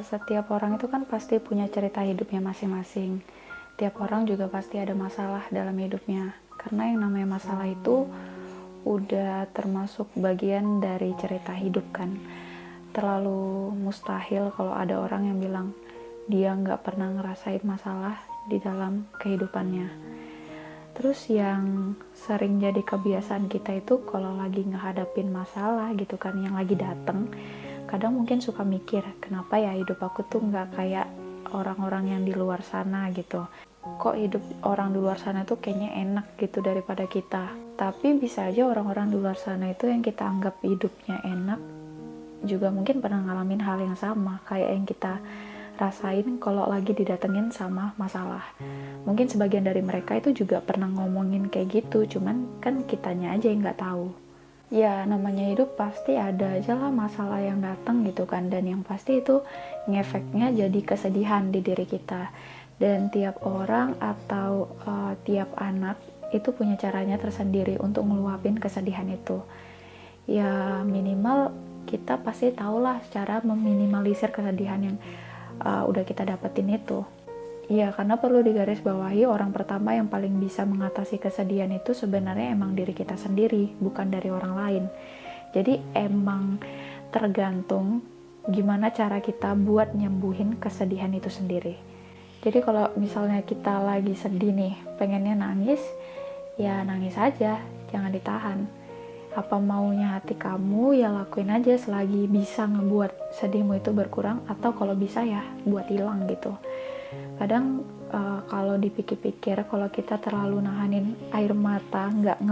Setiap orang itu kan pasti punya cerita hidupnya masing-masing. Tiap orang juga pasti ada masalah dalam hidupnya. Karena yang namanya masalah itu udah termasuk bagian dari cerita hidup kan. Terlalu mustahil kalau ada orang yang bilang dia nggak pernah ngerasain masalah di dalam kehidupannya. Terus yang sering jadi kebiasaan kita itu kalau lagi ngehadapin masalah gitu kan, yang lagi dateng, kadang mungkin suka mikir, kenapa ya hidup aku tuh nggak kayak orang-orang yang di luar sana gitu. Kok hidup orang di luar sana tuh kayaknya enak gitu daripada kita. Tapi bisa aja orang-orang di luar sana itu yang kita anggap hidupnya enak juga mungkin pernah ngalamin hal yang sama kayak yang kita rasain kalau lagi didatengin sama masalah. Mungkin sebagian dari mereka itu juga pernah ngomongin kayak gitu, cuman kan kitanya aja yang nggak tahu. Ya namanya hidup pasti ada aja lah masalah yang datang gitu kan, dan yang pasti itu ngefeknya jadi kesedihan di diri kita. Dan tiap orang atau tiap anak itu punya caranya tersendiri untuk ngeluapin kesedihan itu. Ya minimal kita pasti tahulah cara meminimalisir kesedihan yang udah kita dapetin itu. Iya, karena perlu digarisbawahi orang pertama yang paling bisa mengatasi kesedihan itu sebenarnya emang diri kita sendiri, bukan dari orang lain. Jadi emang tergantung gimana cara kita buat nyembuhin kesedihan itu sendiri. Jadi kalau misalnya kita lagi sedih nih, pengennya nangis, ya nangis aja, jangan ditahan. Apa maunya hati kamu, ya lakuin aja selagi bisa ngebuat sedihmu itu berkurang, atau kalau bisa ya buat hilang gitu. Kadang kalau dipikir-pikir, kalau kita terlalu nahanin air mata, nggak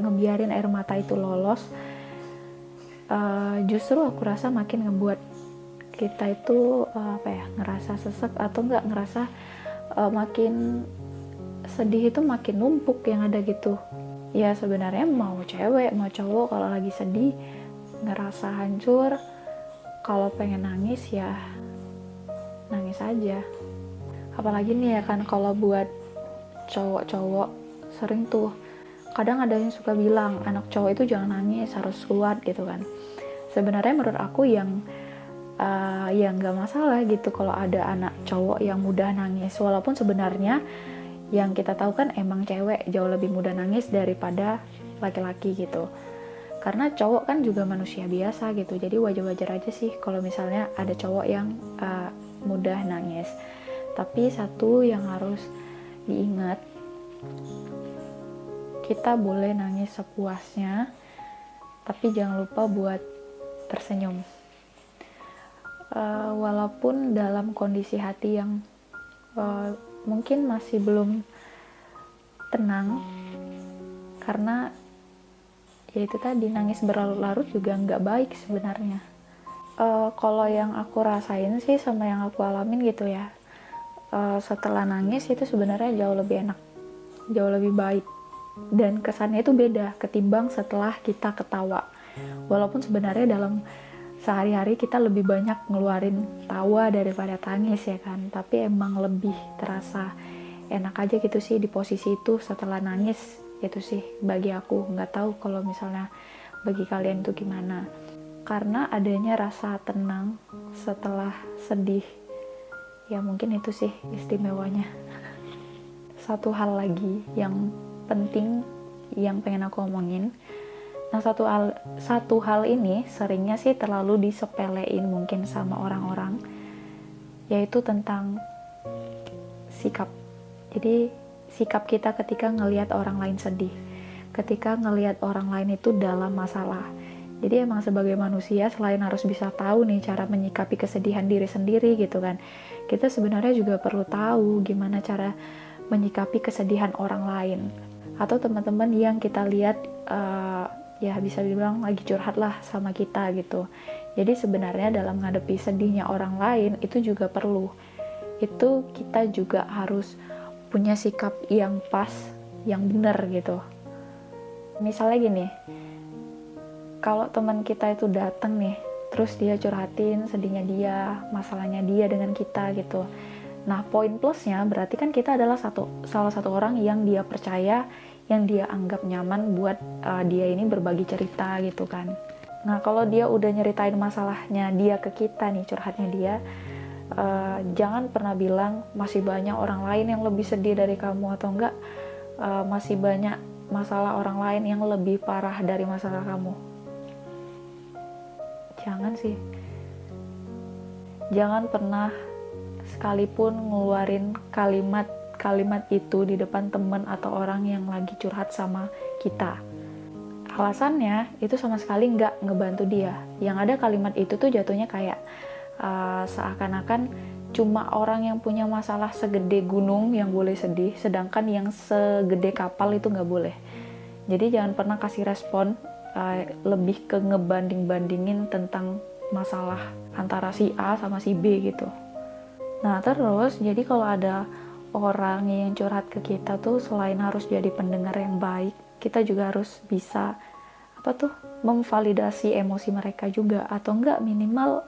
ngebiarin air mata itu lolos, justru aku rasa makin ngebuat kita itu ngerasa sesek, atau nggak ngerasa makin sedih itu makin numpuk yang ada gitu. Ya sebenarnya mau cewek mau cowok kalau lagi sedih ngerasa hancur, kalau pengen nangis ya nangis aja. Apalagi nih ya kan, kalau buat cowok-cowok sering tuh kadang ada yang suka bilang anak cowok itu jangan nangis, harus kuat gitu kan. Sebenarnya menurut aku yang ya nggak masalah gitu kalau ada anak cowok yang mudah nangis, walaupun sebenarnya yang kita tahu kan emang cewek jauh lebih mudah nangis daripada laki-laki gitu. Karena cowok kan juga manusia biasa gitu, jadi wajar-wajar aja sih kalau misalnya ada cowok yang mudah nangis. Tapi satu yang harus diingat, kita boleh nangis sepuasnya, tapi jangan lupa buat tersenyum. Walaupun dalam kondisi hati yang mungkin masih belum tenang, karena ya itu tadi, nangis berlarut-larut juga nggak baik sebenarnya. Kalau yang aku rasain sih sama yang aku alamin gitu ya, setelah nangis itu sebenarnya jauh lebih enak, jauh lebih baik, dan kesannya itu beda ketimbang setelah kita ketawa. Walaupun sebenarnya dalam sehari-hari kita lebih banyak ngeluarin tawa daripada tangis ya kan, tapi emang lebih terasa enak aja gitu sih di posisi itu setelah nangis. Itu sih bagi aku, nggak tahu kalau misalnya bagi kalian itu gimana. Karena adanya rasa tenang setelah sedih, ya mungkin itu sih istimewanya. Satu hal lagi yang penting yang pengen aku omongin. Nah, satu hal ini seringnya sih terlalu disepelein mungkin sama orang-orang, yaitu tentang sikap. Jadi sikap kita ketika ngelihat orang lain sedih, ketika ngelihat orang lain itu dalam masalah. Jadi emang sebagai manusia selain harus bisa tahu nih cara menyikapi kesedihan diri sendiri gitu kan, kita sebenarnya juga perlu tahu gimana cara menyikapi kesedihan orang lain atau teman-teman yang kita lihat ya bisa dibilang lagi curhat lah sama kita gitu. Jadi sebenarnya dalam menghadapi sedihnya orang lain itu juga perlu, itu kita juga harus punya sikap yang pas, yang benar gitu. Misalnya gini, kalau teman kita itu datang nih, terus dia curhatin sedihnya dia, masalahnya dia dengan kita gitu. Nah, poin plusnya berarti kan kita adalah salah satu orang yang dia percaya, yang dia anggap nyaman buat dia ini berbagi cerita gitu kan. Nah, kalau dia udah nyeritain masalahnya dia ke kita nih, curhatnya dia, jangan pernah bilang masih banyak orang lain yang lebih sedih dari kamu, atau enggak masih banyak masalah orang lain yang lebih parah dari masalah kamu. Jangan sih. Jangan pernah sekalipun ngeluarin kalimat itu di depan teman atau orang yang lagi curhat sama kita. Alasannya itu sama sekali nggak ngebantu dia. Yang ada kalimat itu tuh jatuhnya kayak seakan-akan cuma orang yang punya masalah segede gunung yang boleh sedih, sedangkan yang segede kapal itu nggak boleh. Jadi jangan pernah kasih respon lebih ke ngebanding-bandingin tentang masalah antara si A sama si B gitu. Nah terus, jadi kalau ada orang yang curhat ke kita tuh, selain harus jadi pendengar yang baik, kita juga harus bisa memvalidasi emosi mereka juga, atau enggak minimal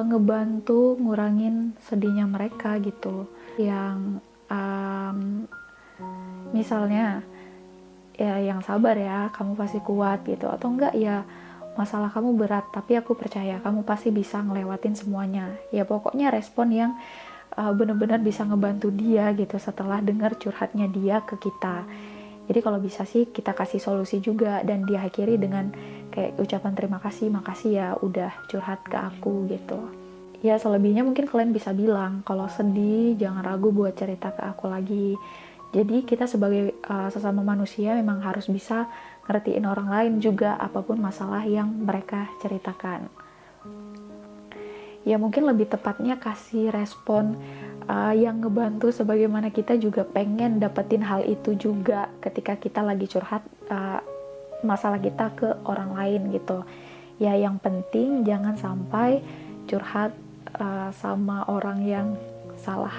ngebantu ngurangin sedihnya mereka gitu. Yang misalnya ya yang sabar ya, kamu pasti kuat gitu, atau enggak ya masalah kamu berat tapi aku percaya kamu pasti bisa ngelewatin semuanya. Ya pokoknya respon yang benar-benar bisa ngebantu dia gitu setelah dengar curhatnya dia ke kita. Jadi kalau bisa sih kita kasih solusi juga, dan diakhiri dengan kayak ucapan terima kasih, makasih ya udah curhat ke aku gitu. Ya selebihnya mungkin kalian bisa bilang kalau sedih jangan ragu buat cerita ke aku lagi. Jadi kita sebagai sesama manusia memang harus bisa ngertiin orang lain juga apapun masalah yang mereka ceritakan. Ya mungkin lebih tepatnya kasih respon yang ngebantu, sebagaimana kita juga pengen dapetin hal itu juga ketika kita lagi curhat masalah kita ke orang lain gitu. Ya yang penting jangan sampai curhat sama orang yang salah.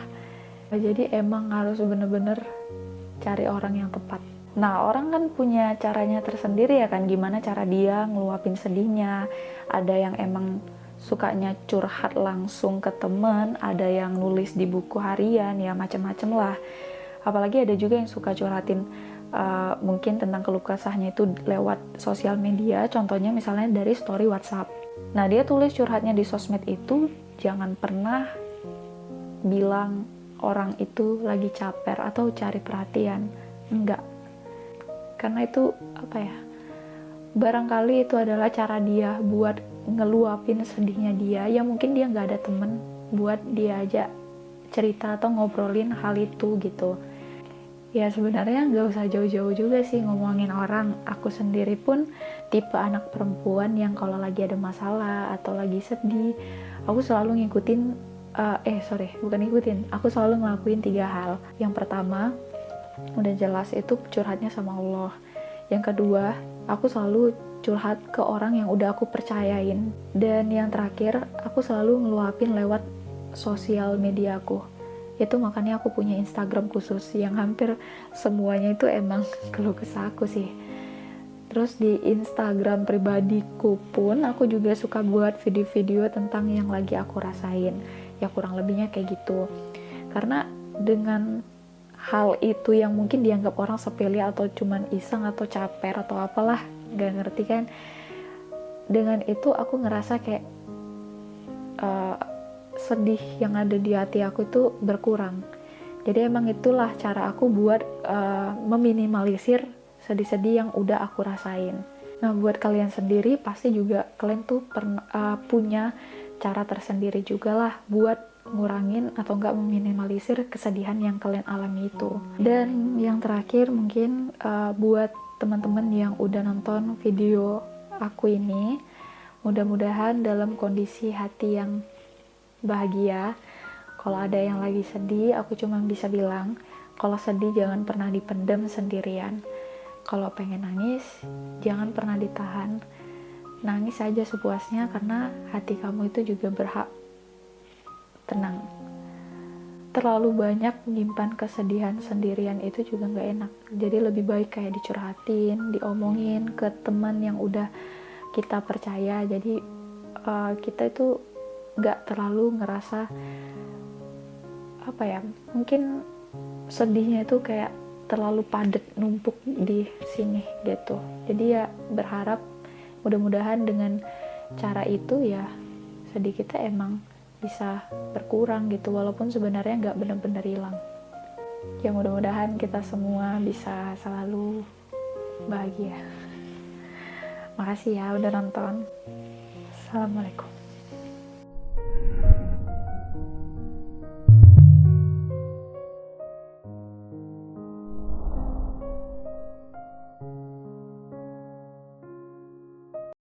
Jadi emang harus bener-bener cari orang yang tepat. Nah, orang kan punya caranya tersendiri ya kan, gimana cara dia ngeluapin sedihnya. Ada yang emang sukanya curhat langsung ke temen, ada yang nulis di buku harian, ya macem-macem lah. Apalagi ada juga yang suka curhatin mungkin tentang keluh kesahnya itu lewat sosial media, contohnya misalnya dari story WhatsApp. Nah, dia tulis curhatnya di sosmed itu, jangan pernah bilang orang itu lagi caper atau cari perhatian. Enggak. Karena itu barangkali itu adalah cara dia buat ngeluapin sedihnya dia. Ya mungkin dia nggak ada temen buat dia aja cerita atau ngobrolin hal itu gitu. Ya sebenarnya nggak usah jauh-jauh juga sih ngomongin orang. Aku sendiri pun tipe anak perempuan yang kalau lagi ada masalah atau lagi sedih, aku selalu ngikutin aku selalu ngelakuin 3 hal. Yang pertama, udah jelas itu curhatnya sama Allah. Yang kedua, aku selalu curhat ke orang yang udah aku percayain. Dan yang terakhir, aku selalu ngeluapin lewat sosial media aku. Itu makanya aku punya Instagram khusus yang hampir semuanya itu emang keluh kesah aku sih. Terus di Instagram pribadiku pun aku juga suka buat video-video tentang yang lagi aku rasain. Ya kurang lebihnya kayak gitu. Karena dengan hal itu yang mungkin dianggap orang sepele atau cuman iseng atau caper atau apalah, gak ngerti kan. Dengan itu aku ngerasa kayak sedih yang ada di hati aku itu berkurang. Jadi emang itulah cara aku buat meminimalisir sedih-sedih yang udah aku rasain. Nah buat kalian sendiri pasti juga kalian tuh punya cara tersendiri juga lah buat ngurangin atau enggak meminimalisir kesedihan yang kalian alami itu. Dan yang terakhir mungkin buat teman-teman yang udah nonton video aku ini, mudah-mudahan dalam kondisi hati yang bahagia. Kalau ada yang lagi sedih, aku cuma bisa bilang, kalau sedih jangan pernah dipendam sendirian. Kalau pengen nangis, jangan pernah ditahan. Nangis aja sepuasnya, karena hati kamu itu juga berhak tenang. Terlalu banyak menyimpan kesedihan sendirian itu juga gak enak. Jadi lebih baik kayak dicurhatin, diomongin ke teman yang udah kita percaya. Jadi kita itu gak terlalu ngerasa mungkin sedihnya itu kayak terlalu padat numpuk di sini gitu. Jadi ya berharap mudah-mudahan dengan cara itu ya sedikitnya emang bisa berkurang gitu, walaupun sebenarnya nggak benar-benar hilang. Ya mudah-mudahan kita semua bisa selalu bahagia. Makasih ya udah nonton. Assalamualaikum.